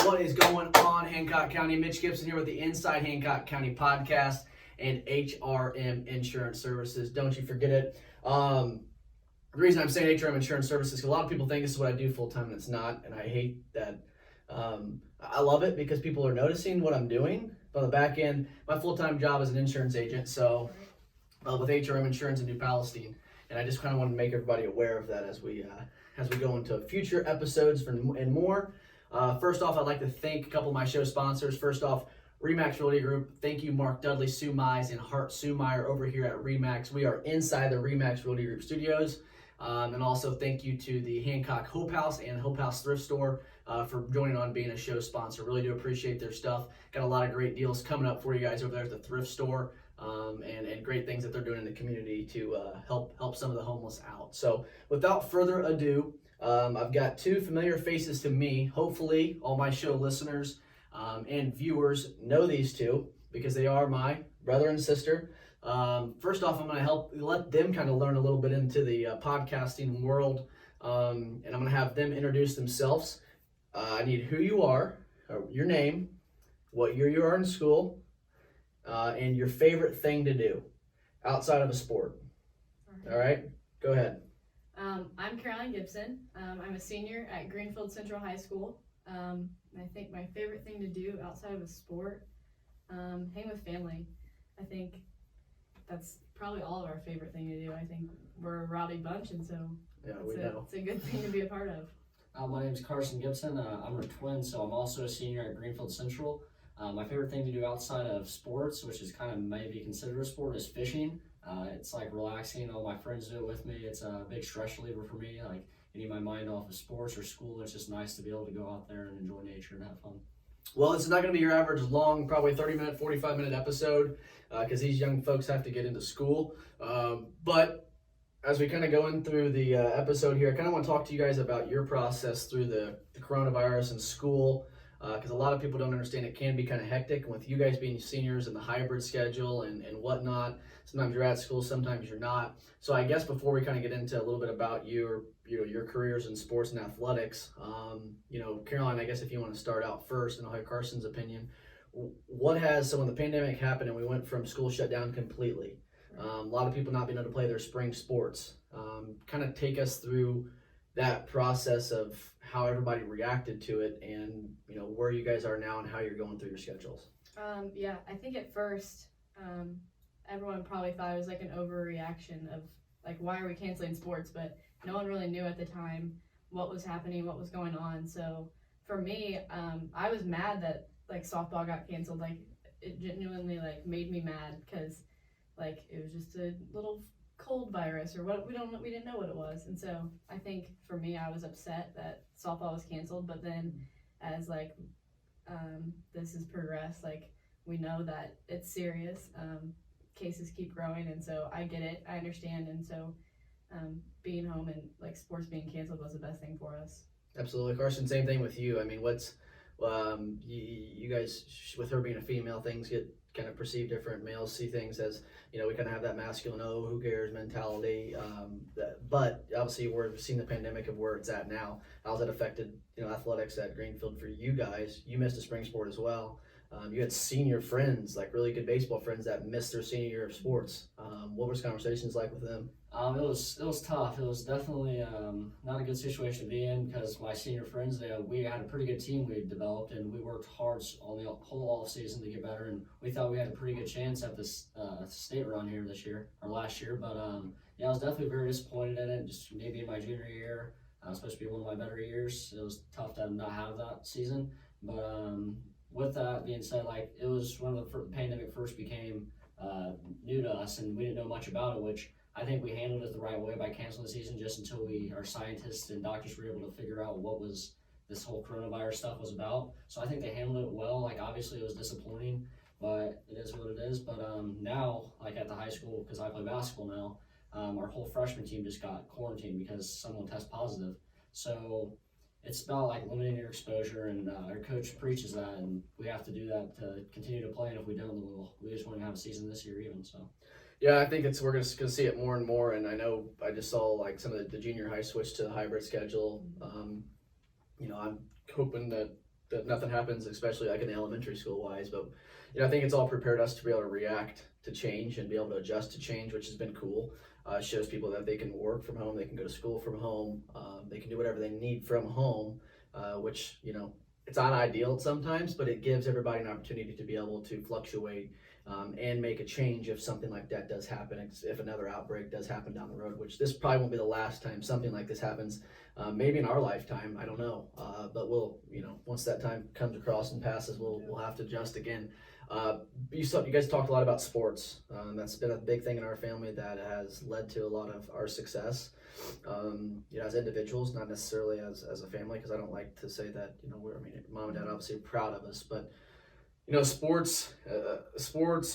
What is going on, Hancock County? Mitch Gibson here with the Inside Hancock County podcast and HRM Insurance Services. Don't you forget it. The reason I'm saying HRM Insurance Services is a lot of people think this is what I do full time, and it's not. And I hate that. I love it because people are noticing what I'm doing. But on the back end, my full time job is an insurance agent. So with HRM Insurance in New Palestine, and I just kind of want to make everybody aware of that as we go into future episodes and more. First off, I'd like to thank a couple of my show sponsors. First off, Remax Realty Group. Thank you, Mark Dudley, Sue Mize, and Hart Sumeyer over here at Remax. We are inside the Remax Realty Group Studios. And also thank you to the Hancock Hope House and Hope House Thrift Store for joining on being a show sponsor. Really do appreciate their stuff. Got a lot of great deals coming up for you guys over there at the thrift store, and great things that they're doing in the community to help some of the homeless out. So without further ado, I've got two familiar faces to me. Hopefully all my show listeners and viewers know these two because they are my brother and sister. First off, I'm going to let them kind of learn a little bit into the podcasting world, and I'm going to have them introduce themselves. I need who you are, your name, what year you are in school, and your favorite thing to do outside of a sport. All right, go ahead. I'm Caroline Gibson. I'm a senior at Greenfield-Central High School. I think my favorite thing to do outside of a sport, hang with family. I think that's probably all of our favorite thing to do. I think we're a rowdy bunch, and so it's a good thing to be a part of. My name is Carson Gibson. I'm a twin, so I'm also a senior at Greenfield Central. My favorite thing to do outside of sports, which is kind of maybe considered a sport, is fishing. It's like relaxing. All my friends do it with me. It's a big stress reliever for me. Like getting my mind off of sports or school. It's just nice to be able to go out there and enjoy nature and have fun. Well, it's not going to be your average long, probably 30-minute, 45-minute episode because these young folks have to get into school. But as we kind of go in through the episode here, I kind of want to talk to you guys about your process through the coronavirus and school, because a lot of people don't understand it can be kind of hectic. And with you guys being seniors and the hybrid schedule and whatnot, sometimes you're at school, sometimes you're not. So I guess before we kind of get into a little bit about your careers in sports and athletics, Caroline, I guess if you want to start out first, and I'll have Carson's opinion. So when the pandemic happened and we went from school shut down completely, a lot of people not being able to play their spring sports, kind of take us through that process of how everybody reacted to it and, where you guys are now and how you're going through your schedules. I think at first, everyone probably thought it was like an overreaction of like, why are we canceling sports? But no one really knew at the time what was happening, what was going on. So for me, I was mad that like softball got canceled. Like it genuinely like made me mad because like it was just a little cold virus or what, we didn't know what it was. And so I think for me, I was upset that softball was canceled. But then as like this has progressed, like we know that it's serious. Cases keep growing, and so I get it, I understand, and so being home and like sports being canceled was the best thing for us. Absolutely. Carson, same thing with you. I mean, what's you guys, with her being a female, things get kind of perceived different. Males see things as, we kind of have that masculine, who cares mentality. But obviously we've seen the pandemic of where it's at now. How's that affected, athletics at Greenfield for you guys? You missed a spring sport as well. You had senior friends, like really good baseball friends that missed their senior year of sports. What was conversations like with them? It was tough. It was definitely not a good situation to be in because my senior friends, we had a pretty good team we developed, and we worked hard on the whole off season to get better, and we thought we had a pretty good chance at this state run here this year or last year. But I was definitely very disappointed in it. Just maybe in my junior year, it was supposed to be one of my better years. It was tough to not have that season, but with that being said, like it was when the pandemic first became new to us, and we didn't know much about it, which I think we handled it the right way by canceling the season just until our scientists and doctors were able to figure out what this whole coronavirus stuff was about. So I think they handled it well. Like obviously it was disappointing, but it is what it is. But now, like at the high school, because I play basketball now, our whole freshman team just got quarantined because someone tested positive. So it's about like limiting your exposure, and our coach preaches that, and we have to do that to continue to play. And if we don't, then we just want to have a season this year even. So Yeah, I think we're going to see it more and more, and I know I just saw like some of the junior high switch to the hybrid schedule. I'm hoping that that nothing happens, especially like in the elementary school wise. But I think it's all prepared us to be able to react to change and be able to adjust to change, which has been cool. Shows people that they can work from home, they can go to school from home, they can do whatever they need from home, which it's not ideal sometimes, but it gives everybody an opportunity to be able to fluctuate and make a change if something like that does happen, if another outbreak does happen down the road, which this probably won't be the last time something like this happens, maybe in our lifetime, I don't know, but we'll, once that time comes across and passes, we'll have to adjust again. You guys talked a lot about sports. That's been a big thing in our family that has led to a lot of our success. As individuals, not necessarily as a family, because I don't like to say that. Mom and dad obviously are proud of us, but sports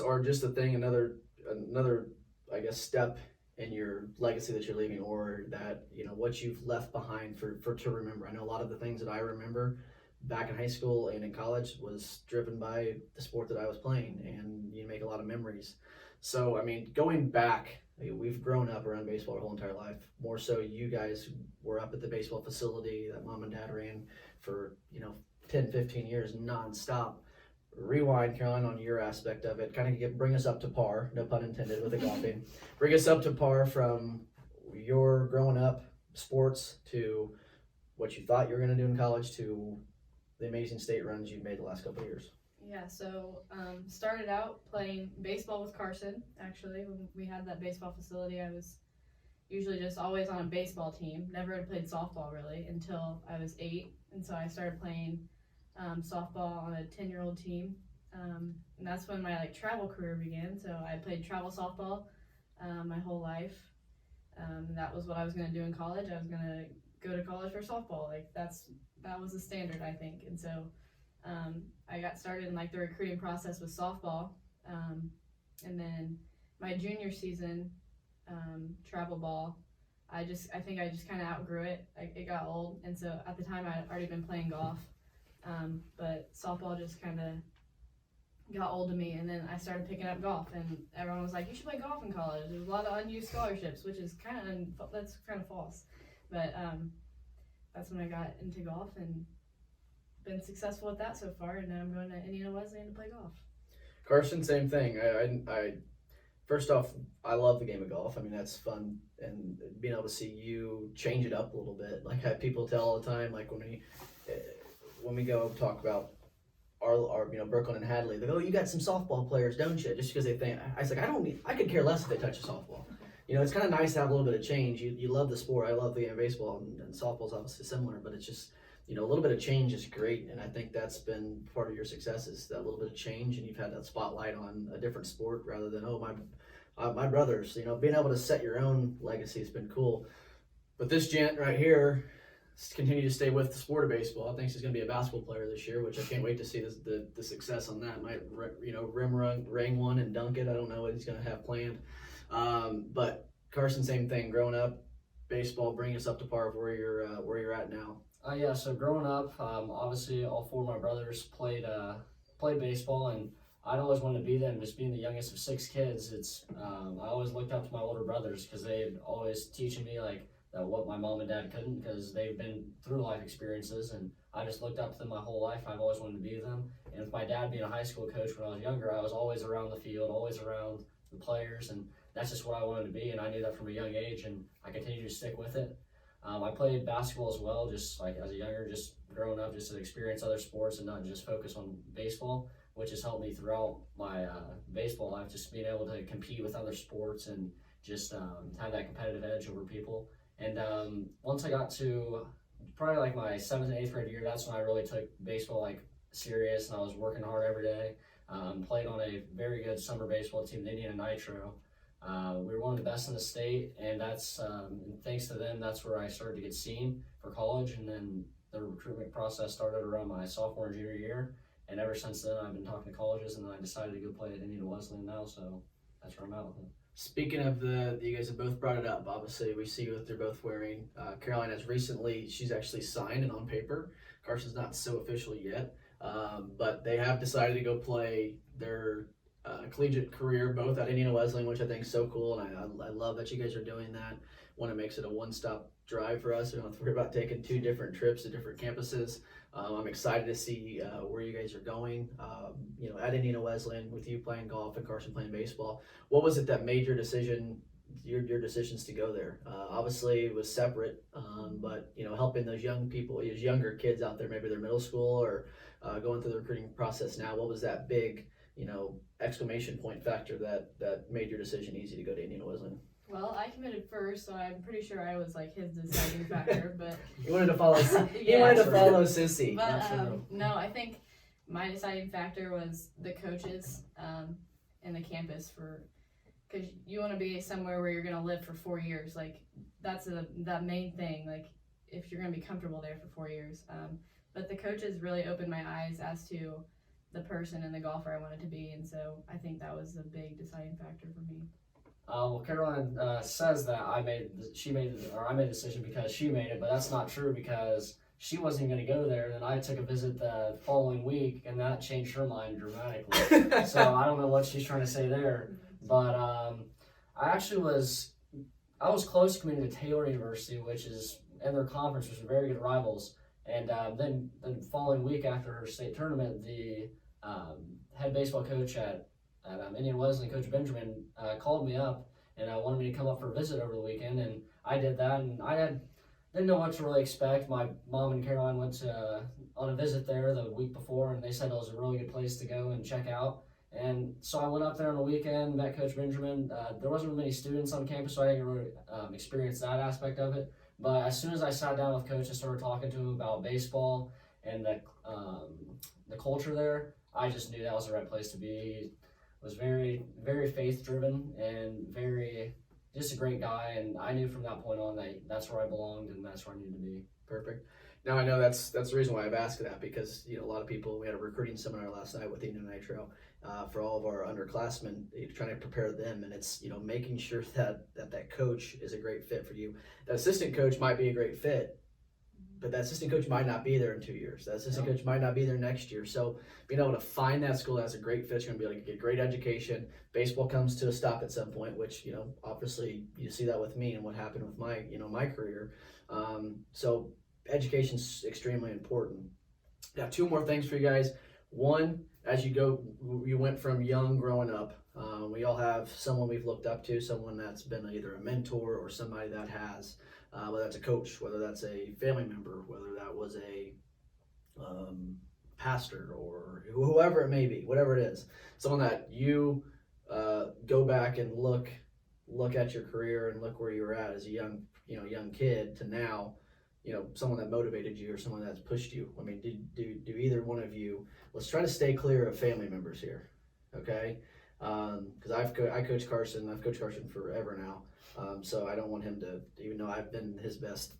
are just a thing. Another I guess step in your legacy that you're leaving, or that what you've left behind for to remember. I know a lot of the things that I remember back in high school and in college was driven by the sport that I was playing, and you make a lot of memories. So, going back, we've grown up around baseball our whole entire life. More so, you guys were up at the baseball facility that mom and dad ran for, 10, 15 years nonstop. Rewind, Caroline, on your aspect of it, kind of bring us up to par, no pun intended with the golfing. Bring us up to par from your growing up sports to what you thought you were going to do in college to the amazing state runs you've made the last couple of years. Yeah, so started out playing baseball with Carson, actually. When we had that baseball facility, I was usually just always on a baseball team. Never had played softball, really, until I was 8. And so I started playing softball on a 10-year-old team. And that's when my travel career began. So I played travel softball my whole life. That was what I was going to do in college. I was going to go to college for softball. That was the standard, I think. And so I got started in the recruiting process with softball. And then my junior season, travel ball, I think I just kind of outgrew it. It got old. And so at the time I had already been playing golf. But softball just kind of got old to me. And then I started picking up golf, and everyone was like, you should play golf in college. There's a lot of unused scholarships, which is that's kind of false. But that's when I got into golf and been successful with that so far, and now I'm going to Indiana Wesleyan to play golf. Carson, same thing. I first off, I love the game of golf. That's fun, and being able to see you change it up a little bit. People tell all the time, when we go talk about our Brooklyn and Hadley, they go, oh, you got some softball players, don't you? Just because they think, I was like, I could care less if they touch a softball. It's kind of nice to have a little bit of change. You love the sport. I love the game of baseball, and softball's obviously similar, but it's just, a little bit of change is great, and I think that's been part of your success, is that little bit of change, and you've had that spotlight on a different sport rather than, my brothers. Being able to set your own legacy has been cool. But this gent right here continue to stay with the sport of baseball. I think she's going to be a basketball player this year, which I can't wait to see the success on that. Might ring one and dunk it. I don't know what he's going to have planned. But Carson, same thing. Growing up, baseball, bring us up to par of where you're at now. So growing up, obviously all 4 of my brothers played baseball, and I'd always wanted to be them. Just being the youngest of 6 kids, I always looked up to my older brothers because they'd always teaching me that what my mom and dad couldn't, because they've been through life experiences, and I just looked up to them my whole life. I've always wanted to be them. And with my dad being a high school coach when I was younger, I was always around the field, always around the players, and that's just what I wanted to be, and I knew that from a young age, and I continue to stick with it. I played basketball as well, just as a younger, just growing up, just to experience other sports and not just focus on baseball, which has helped me throughout my baseball life, just being able to compete with other sports and just have that competitive edge over people. And once I got to probably my 7th and 8th grade year, that's when I really took baseball serious, and I was working hard every day. Played on a very good summer baseball team, the Indiana Nitro. We were one of the best in the state, and that's thanks to them, that's where I started to get seen for college. And then the recruitment process started around my sophomore and junior year, and ever since then I've been talking to colleges, and then I decided to go play at Indiana Wesleyan now, so that's where I'm at with it. Speaking of you guys have both brought it up. Obviously, we see what they're both wearing. Caroline has recently, she's actually signed and on paper. Carson's not so official yet, but they have decided to go play their collegiate career both at Indiana Wesleyan, which I think is so cool, and I love that you guys are doing that. One, it makes it a one-stop drive for us. We don't have to worry about taking 2 different trips to different campuses. I'm excited to see where you guys are going. At Indiana Wesleyan, with you playing golf and Carson playing baseball, what was it that made your decision, your decisions to go there? Obviously, it was separate, but helping those young people, those younger kids out there, maybe they're middle school or going through the recruiting process now. What was that big, exclamation point factor that made your decision easy to go to Indiana Wesleyan? Well, I committed first, so I'm pretty sure I was like his deciding factor. But He wanted to follow. He Yeah. wanted to follow Sissy. but no, I think my deciding factor was the coaches and the campus because you want to be somewhere where you're going to live for 4 years. Like that's the main thing. Like if you're going to be comfortable there for 4 years. But the coaches really opened my eyes as to the person and the golfer I wanted to be, and so I think that was a big deciding factor for me. Well, Caroline says that I made the decision because she made it, but that's not true because she wasn't going to go there. And I took a visit the following week, and that changed her mind dramatically. So I don't know what she's trying to say there, but I was close to committing to Taylor University, which is in their conference, which are very good rivals. And then the following week after her state tournament, the head baseball coach at Indiana Wesleyan, Coach Benjamin, called me up and wanted me to come up for a visit over the weekend, and I did that, and didn't know what to really expect. My mom and Caroline went on a visit there the week before, and they said it was a really good place to go and check out. And so I went up there on the weekend, met Coach Benjamin. There wasn't many students on campus, so I didn't really experience that aspect of it. But as soon as I sat down with Coach and started talking to him about baseball and the culture there, I just knew that was the right place to be. He was very, very faith-driven and just a great guy, and I knew from that point on that that's where I belonged and that's where I needed to be. Perfect. Now I know that's the reason why I've asked that, because a lot of people, we had a recruiting seminar last night with Indiana Nitro for all of our underclassmen, trying to prepare them, and it's making sure that coach is a great fit for you. That assistant coach might be a great fit, but that assistant coach might not be there in 2 years. That assistant coach might not be there next year. So being able to find that school that's a great fit, it's going to be like a great education. Baseball comes to a stop at some point, which obviously you see that with me and what happened with my my career. So education's extremely important. Got 2 more things for you guys. One, as you went from young growing up. We all have someone we've looked up to, someone that's been either a mentor or somebody that has. Whether that's a coach, whether that's a family member, whether that was a pastor or whoever it may be, whatever it is, someone that you go back and look at your career and look where you were at as a young kid to now, someone that motivated you or someone that's pushed you. I mean, do either one of you? Let's try to stay clear of family members here, okay? Because I coach Carson. I've coached Carson forever now. So I don't want him to, even though I've been his best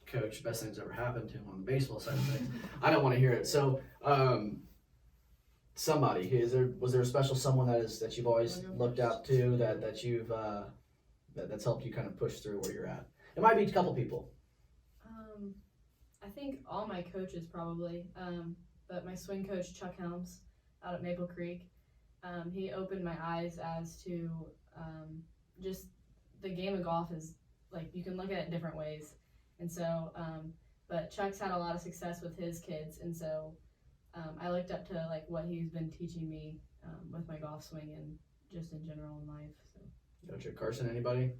coach, best things ever happened to him on the baseball side of things, I don't want to hear it. So somebody, was there a special someone that you've always looked up to that you've that's helped you kind of push through where you're at? It might be a couple people. I think all my coaches probably, but my swing coach Chuck Helms out at Maple Creek, he opened my eyes as to just the game of golf is like you can look at it different ways, and so but Chuck's had a lot of success with his kids, and so I looked up to like what he's been teaching me with my golf swing and just in general in life. So. Gotcha. Carson, anybody?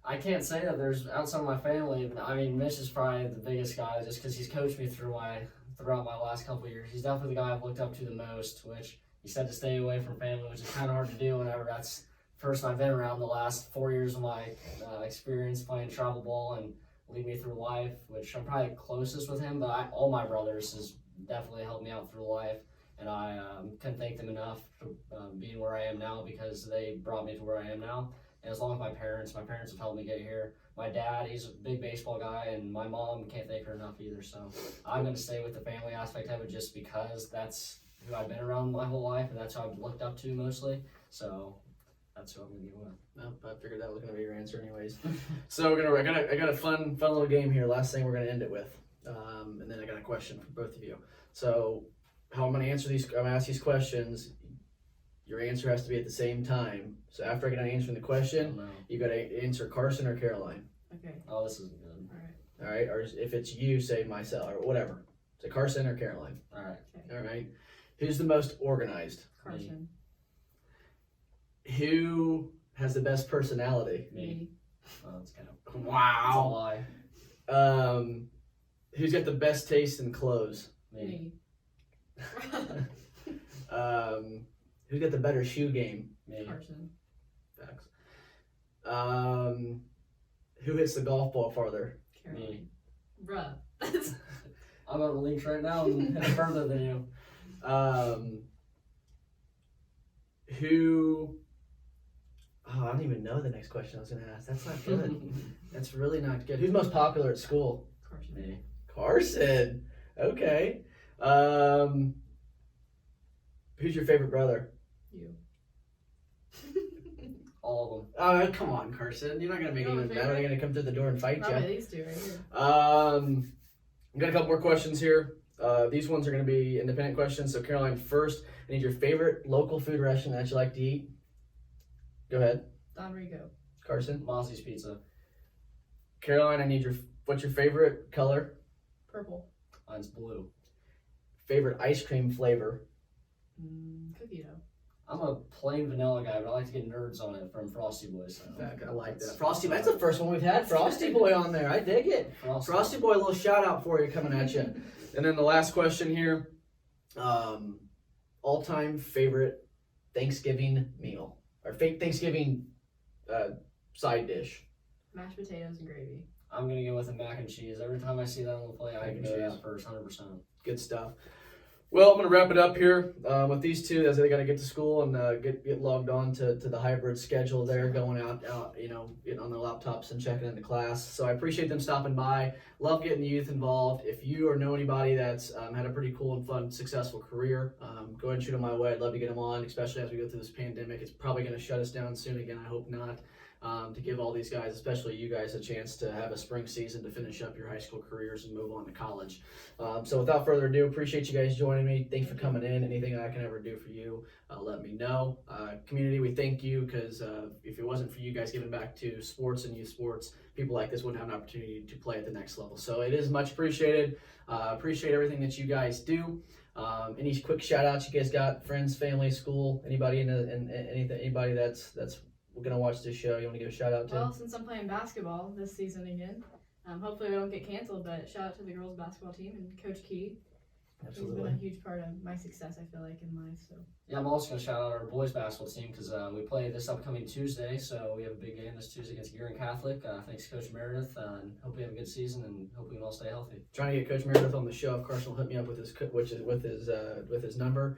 I can't say that there's outside of my family. I mean, Mitch is probably the biggest guy just because he's coached me throughout my last couple of years. He's definitely the guy I've looked up to the most, which he said to stay away from family, which is kind of hard to do whenever that's the person I've been around the last 4 years of my experience playing travel ball and lead me through life, which I'm probably closest with him, but all my brothers has definitely helped me out through life, and I can thank them enough for being where I am now because they brought me to where I am now. And as long as my parents have helped me get here. My dad, he's a big baseball guy, and my mom, can't thank her enough either. So I'm going to stay with the family aspect of it just because that's who I've been around my whole life, and that's who I've looked up to mostly. So that's who I'm going to go with. No, I figured that was going to be your answer anyways. So I got a fun little game here. Last thing we're going to end it with. And then I got a question for both of you. So how I'm going to answer these, I'm going to ask these questions. Your answer has to be at the same time. So after I get done answering the question, you got to answer Carson or Caroline. Okay. Oh, this isn't good. All right. All right, or if it's you, say myself or whatever. Say Carson or Caroline. All right. Okay. All right. Who's the most organized? Carson. Who has the best personality? Me. Well, that's kind of that's a Wow. lie. Who's got the best taste in clothes? Me. Who's got the better shoe game? Me. Carson. Facts. Who hits the golf ball farther? Caroline. Bruh. That's I'm on the links right now and hit further than you. Who? Oh, I don't even know the next question I was going to ask. That's not good. That's really not good. Who's most popular at school? Carson. Me. Carson. Okay. Who's your favorite brother? You. All Oh, come on, Carson. You're not going to make it You're even my better. They're going to come through the door and fight Probably you. these two right here. I've got a couple more questions here. These ones are going to be independent questions. So, Caroline, first, I need your favorite local food restaurant that you like to eat. Go ahead. Don Rico. Carson. of them. Mozzie's Pizza. Caroline, what's your favorite color? Purple. Mine's blue. Favorite ice cream flavor? Cookie dough. I'm a plain vanilla guy, but I like to get nerds on it from Frosty Boys. So I like that. Frosty, that's the first one we've had. Frosty Boy on there. I dig it. Frosty Boy, a little shout out for you coming at you. And then the last question here, all-time favorite Thanksgiving meal or Thanksgiving side dish. Mashed potatoes and gravy. I'm gonna go with a mac and cheese. Every time I see that on the plate, I Mac and go cheese. that first, 100%. Good stuff. Well, I'm going to wrap it up here with these two as they got to get to school and get logged on to the hybrid schedule there, going out, getting on their laptops and checking into class. So I appreciate them stopping by. Love getting the youth involved. If you or know anybody that's had a pretty cool and fun, successful career, go ahead and shoot them my way. I'd love to get them on, especially as we go through this pandemic. It's probably going to shut us down soon again. I hope not. To give all these guys, especially you guys, a chance to have a spring season to finish up your high school careers and move on to college. So without further ado, appreciate you guys joining me. Thanks for coming in. Anything I can ever do for you, let me know. Community, we thank you because if it wasn't for you guys giving back to sports and youth sports, people like this wouldn't have an opportunity to play at the next level. So it is much appreciated. Appreciate everything that you guys do. Any quick shout outs you guys got? Friends, family, school, anybody anybody that's gonna watch this show you want to give a shout out to? Well, since I'm playing basketball this season again, hopefully we don't get canceled, but shout out to the girls basketball team and Coach Key. Absolutely. He's been a huge part of my success, I feel like, in life. So Yeah, I'm also going to shout out our boys basketball team because we play this upcoming Tuesday, so we have a big game this Tuesday against Gearing Catholic. Thanks, Coach Meredith, and hope we have a good season and hope we can all stay healthy. Trying to get Coach Meredith on the show. If Carson will hit me up with his number.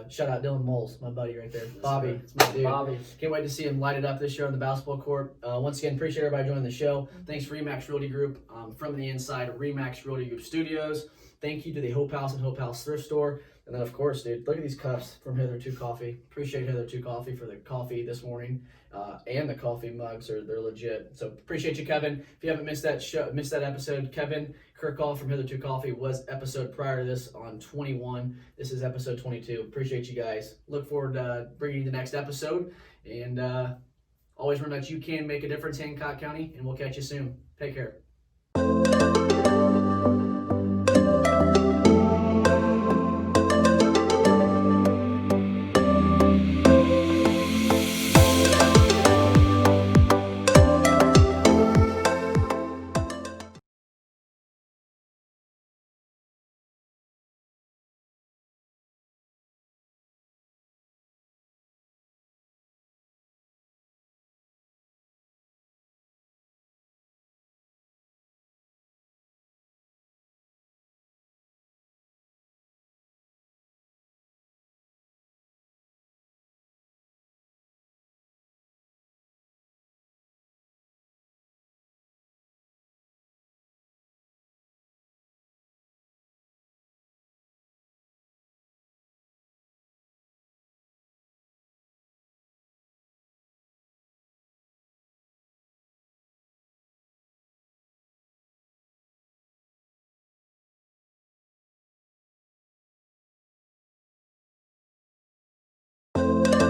Shout out Dylan Moles, my buddy right there. Yes, Bobby, sir. it's my dude. Bobby. Can't wait to see him light it up this year on the basketball court. Once again, appreciate everybody joining the show. Thanks Remax Realty Group from the inside of Remax Realty Group Studios. Thank you to the Hope House and Hope House Thrift Store. And then, of course, dude, look at these cups from Hitherto Coffee. Appreciate Hitherto Coffee for the coffee this morning, and the coffee mugs. They're legit. So appreciate you, Kevin. If you haven't missed that episode, Kevin Kirkall from Hitherto Coffee was episode prior to this on 21. This is episode 22. Appreciate you guys. Look forward to bringing you the next episode. And always remember that you can make a difference, Hancock County, and we'll catch you soon. Take care.